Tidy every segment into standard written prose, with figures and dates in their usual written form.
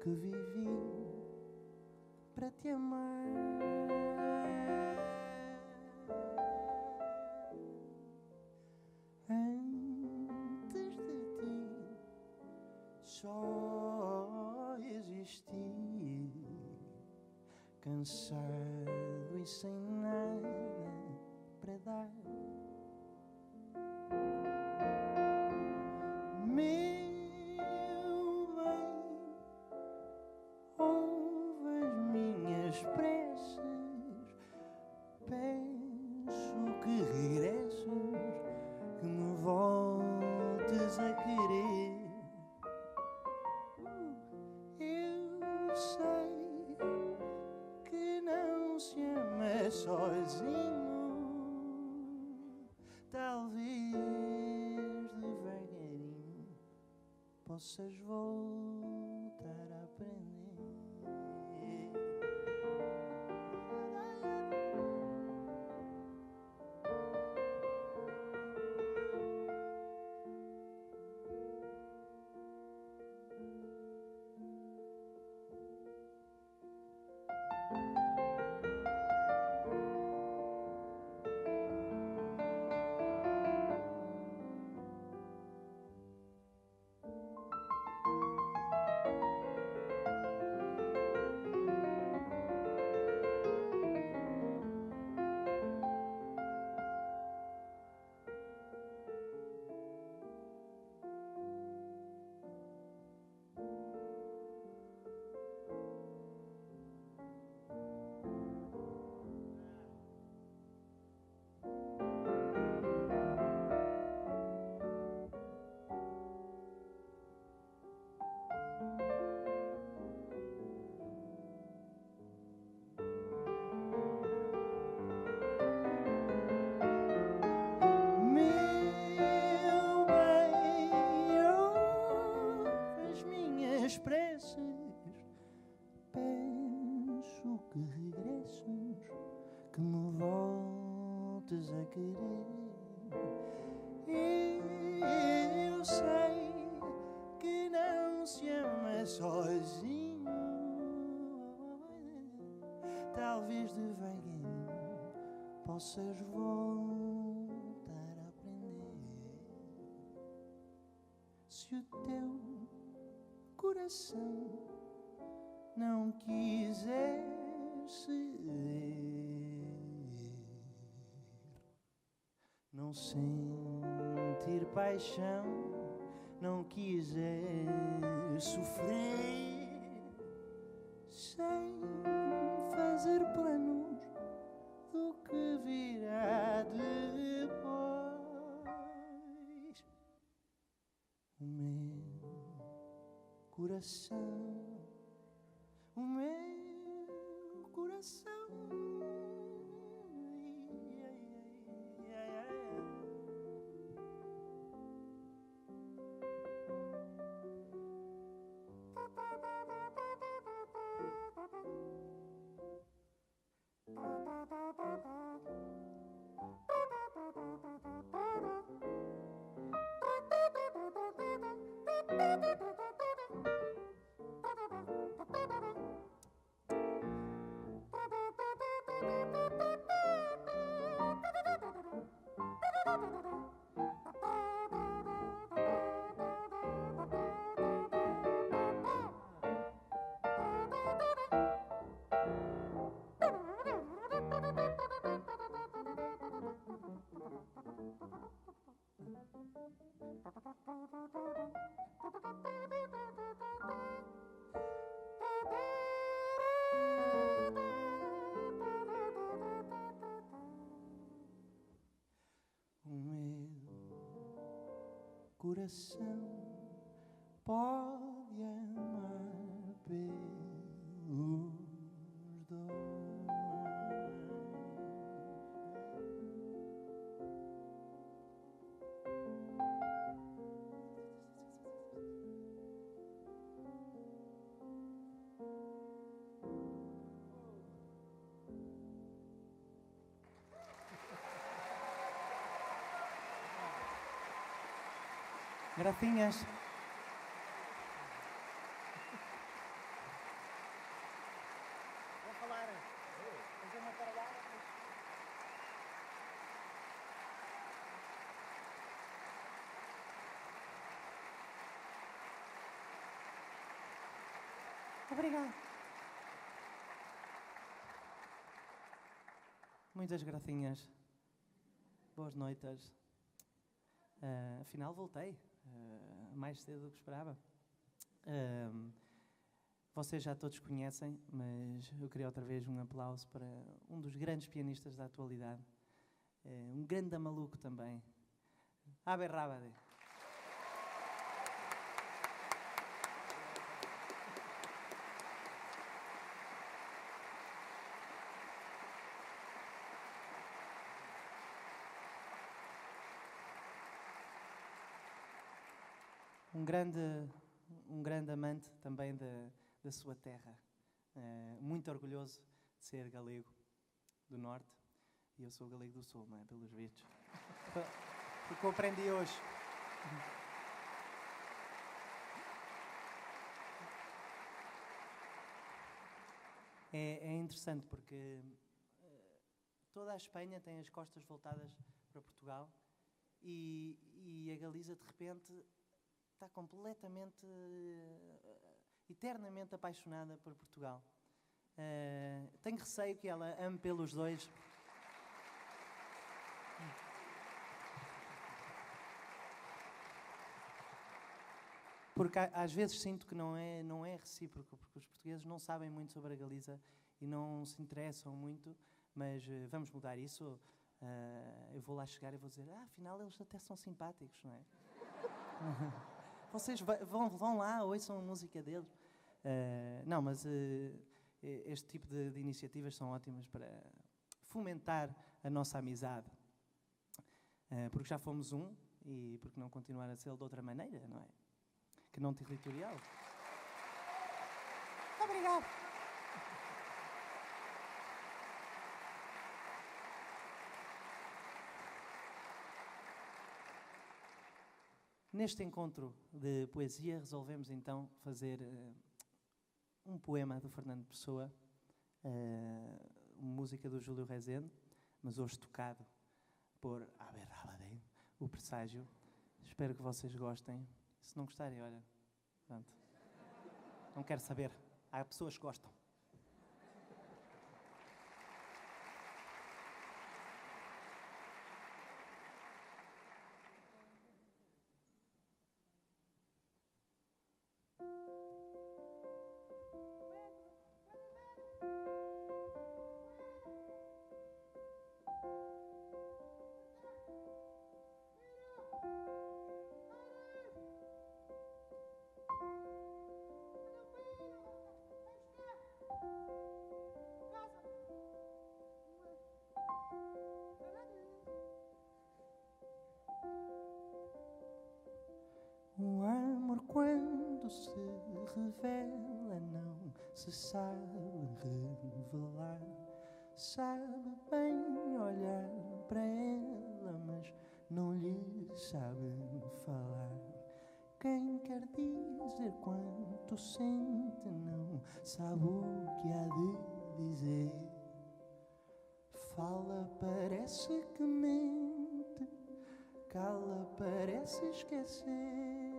que vivi para te amar. Antes de ti só existi, cansado e sem nada para dar. Meu bem, ouve as minhas preces, peço que regresses, que me voltes a querer. Eu sei que não se ama sozinho, talvez devagarinho possas voltar a aprender. Meu bem, ouve as minhas preces, peço que regresses, que me voltes a querer. E eu sei que não se ama sozinho, talvez devagarinho possas voltar a aprender. Se o teu coração não quiser ceder, não sentir paixão, não quiser sofrer, sem fazer planos do que virá depois, o meu coração, o meu coração. O meu coração pode amar pelos dois. Gracias. Obrigado. Muitas gracinhas. Boas noites. Afinal voltei. Mais cedo do que esperava. Vocês já todos conhecem, mas eu queria outra vez um aplauso para um dos grandes pianistas da atualidade. Um grande maluco também. Abe Rábade. Um grande amante também da sua terra. Muito orgulhoso de ser galego do Norte. E eu sou galego do Sul, não é? Pelos vistos. Porque eu aprendi hoje. É interessante porque toda a Espanha tem as costas voltadas para Portugal e a Galiza, de repente, está completamente, eternamente apaixonada por Portugal. Tenho receio que ela ame pelos dois. Porque às vezes sinto que não é recíproco, porque os portugueses não sabem muito sobre a Galiza e não se interessam muito, mas vamos mudar isso. Eu vou lá chegar e vou dizer, afinal eles até são simpáticos, não é? Vocês vão lá, ouçam a música deles. Não, mas este tipo de iniciativas são ótimas para fomentar a nossa amizade. Porque já fomos e porque não continuar a ser de outra maneira, não é? Que não territorial. Obrigado. Neste encontro de poesia, resolvemos então fazer um poema do Fernando Pessoa, música do Júlio Rezende, mas hoje tocado por Abe Rábade, o Presságio. Espero que vocês gostem. Se não gostarem, olha, pronto. Não quero saber. Há pessoas que gostam. O amor, quando se revela, não se sabe revelar. Sabe bem olhar para ela, mas não lhe sabe falar. Quem quer dizer quanto sente, não sabe o que há de dizer. Fala, parece que mente, cala, parece esquecer.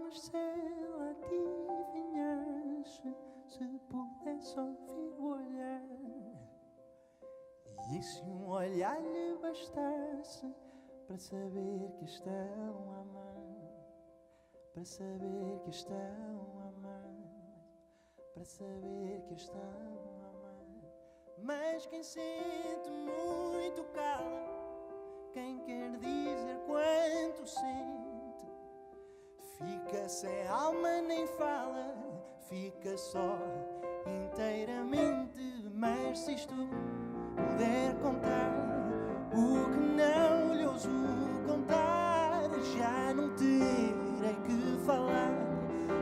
Mas se ela adivinhasse, se pudesse ouvir o olhar, e se um olhar lhe bastasse para saber que estão a amar, para saber que estão a amar, para saber que estão a amar. Mas quem sente muito cala, quem quer dizer quanto sente, fica sem alma nem fala, fica só inteiramente. Mas se isto puder contar o que não lhe ouso contar, já não terei que falar,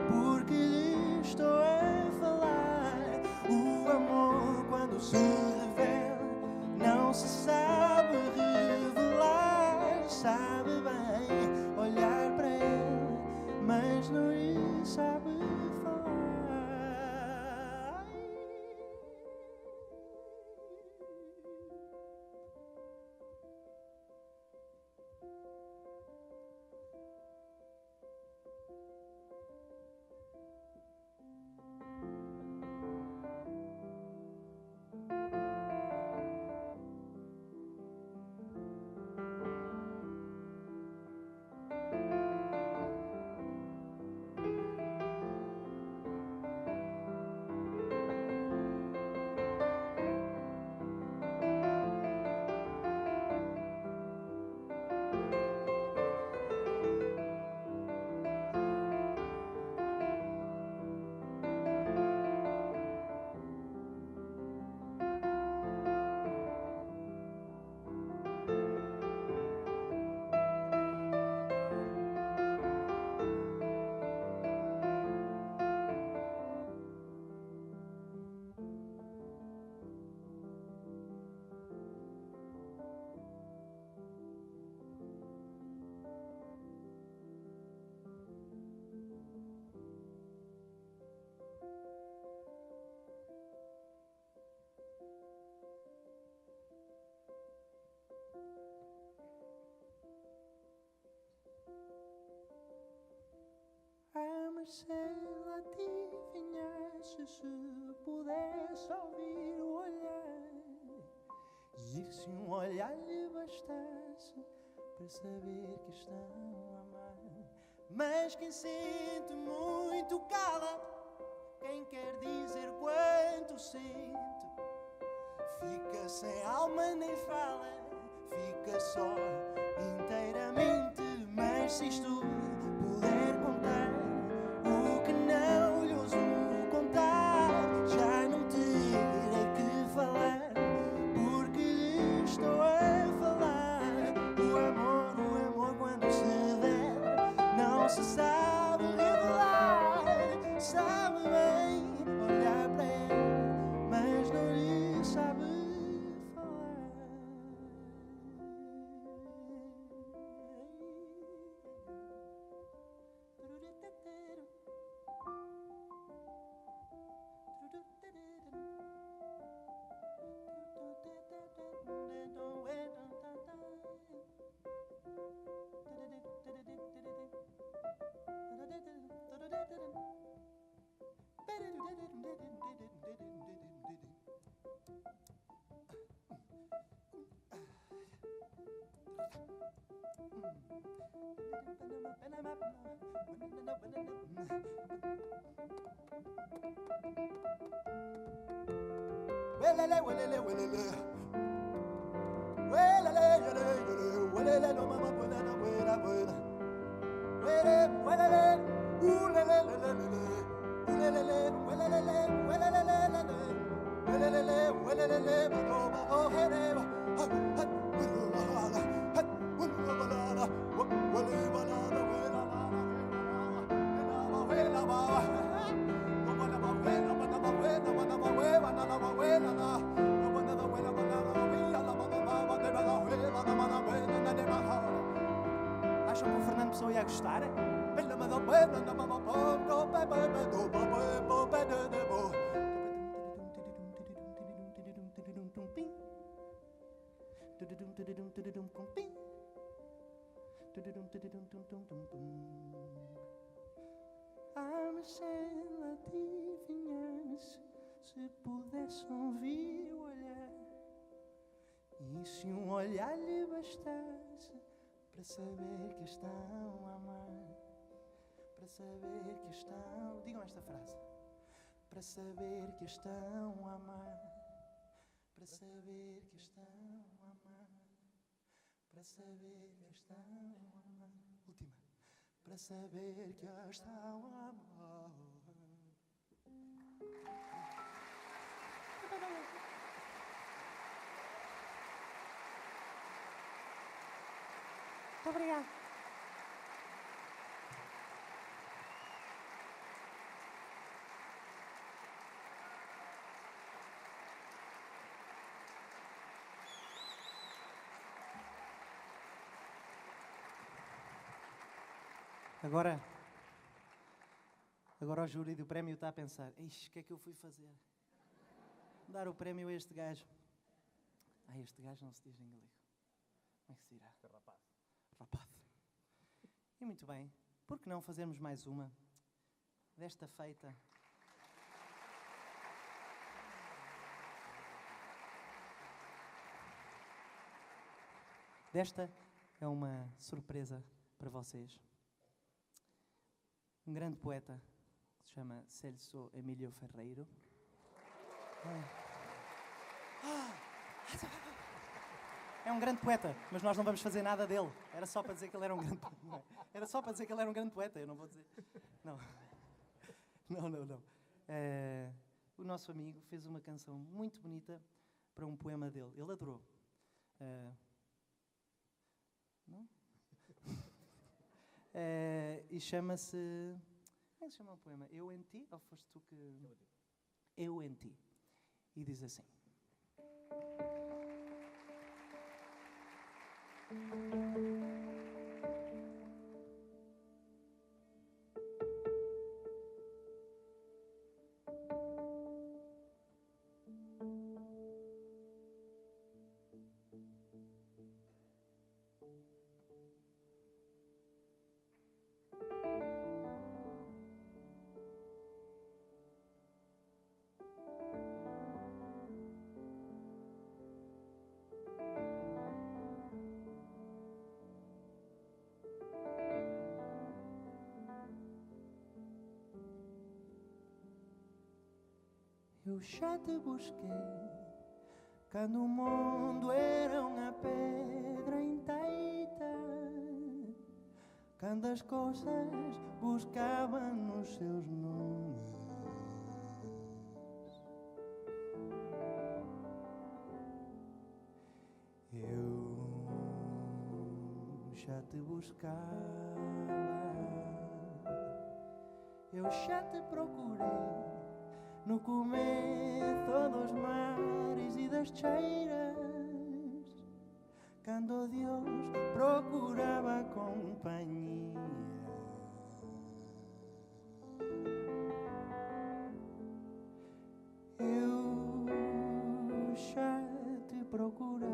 porque lhe estou a falar. O amor, quando se revela, não se sabe revelar. Sabe bem olhar para ele, mas não lhe sabe falar. se ela adivinhasse, se pudesse ouvir o olhar, e se um olhar lhe bastasse para saber que estão a amar. Mas quem sente muito cala, quem quer dizer quanto sente, fica sem alma nem fala, fica só inteiramente. Mas se isto puder contar o que não lhe ouso contar, já não terei que falar, porque lhe estou a falar. O amor quando se der, não se sabe revelar. Sabe bem olhar para ele, mas não lhe sabe falar. Acham que o Fernando Pessoa ia gostar? Ah, mas se ela adivinhasse, se pudesse ouvir o olhar, e se um olhar lhe bastasse para saber que estão a amar, para saber que estão... Digam esta frase. Para saber que estão a amar, para saber que estão a amar, para saber que estão a amar. Última. Para saber que estão a amar. Muito obrigada. Agora o júri do prémio está a pensar: ixi, o que é que eu fui fazer? Dar o prémio a este gajo. Este gajo não se diz em galego. Como é que se dirá? Rapaz. E muito bem, por que não fazermos mais uma desta feita? Desta é uma surpresa para vocês. Um grande poeta que se chama Celso Emílio Ferreiro. É um grande poeta, mas nós não vamos fazer nada dele. Era só para dizer que ele era um grande poeta. Era só para dizer que ele era um grande poeta, eu não vou dizer. Não. O nosso amigo fez uma canção muito bonita para um poema dele. Ele adorou. Não? E chama-se... Como é que se chama o poema? Eu em Ti? Ou foste tu que... Eu em Ti. E diz assim. Eu já te busquei quando o mundo era uma pedra inteira, quando as coisas buscavam os seus nomes. Eu já te buscava, eu já te procurei no começo dos mares e das cheiras, quando Deus procurava companhia. Eu já te procurava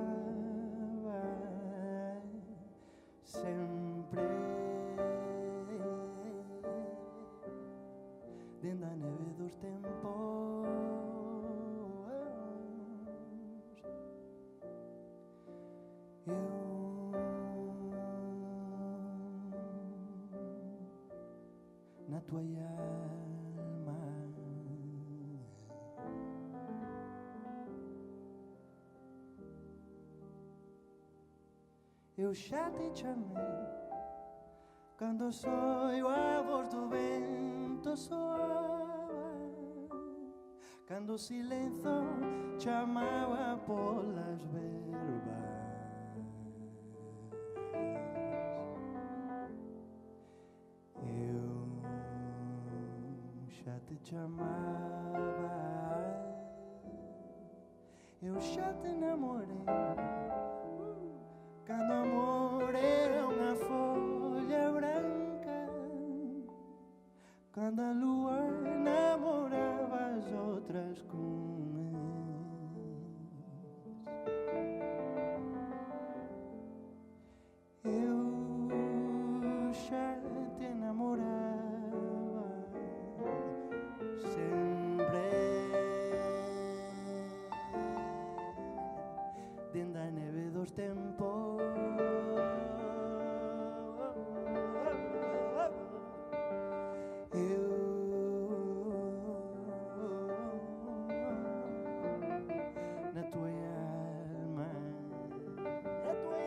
sempre, dentro da neve dos tempos. Na tua alma eu já te chamei quando sonho a voz do vento soava, quando o silêncio chamava pelas verbas. Já te chamava, eu já te namorei, quando amor era uma folha branca, quando a lua namorava as outras cores. Eu já te namorava sempre, dentro da neve dos tempos. Eu na tua alma, na tua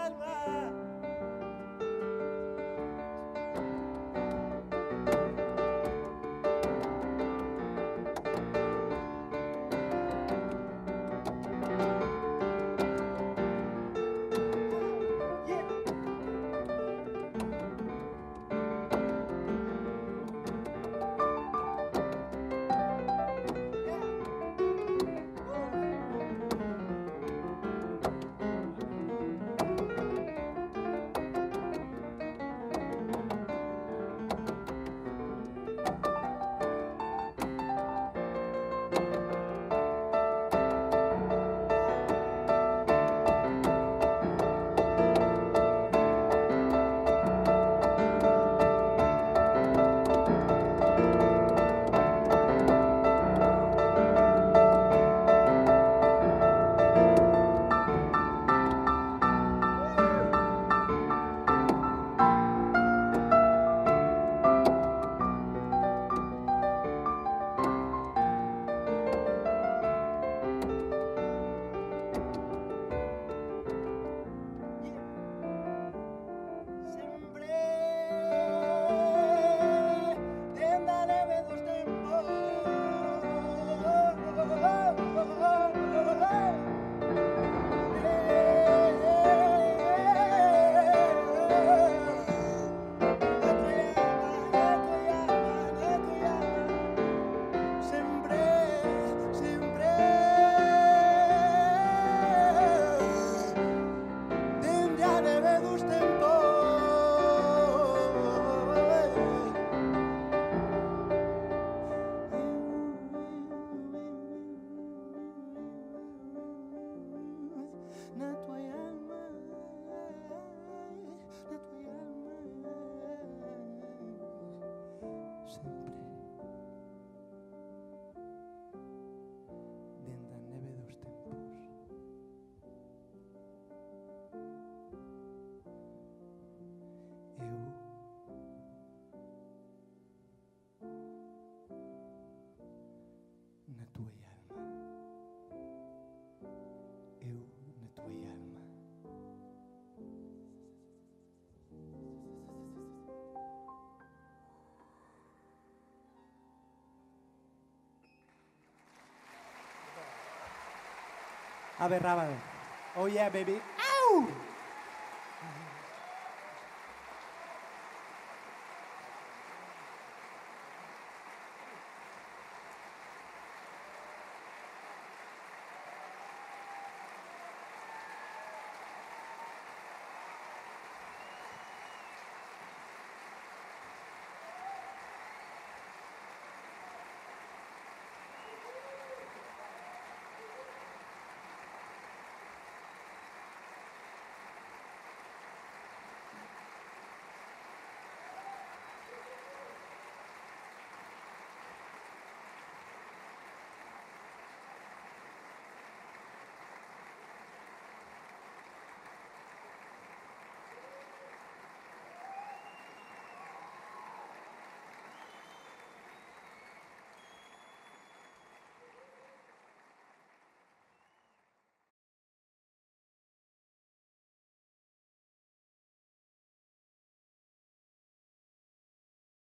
alma. tua alma. Eu na tua alma. Aberraba. Oh yeah, baby. Ow!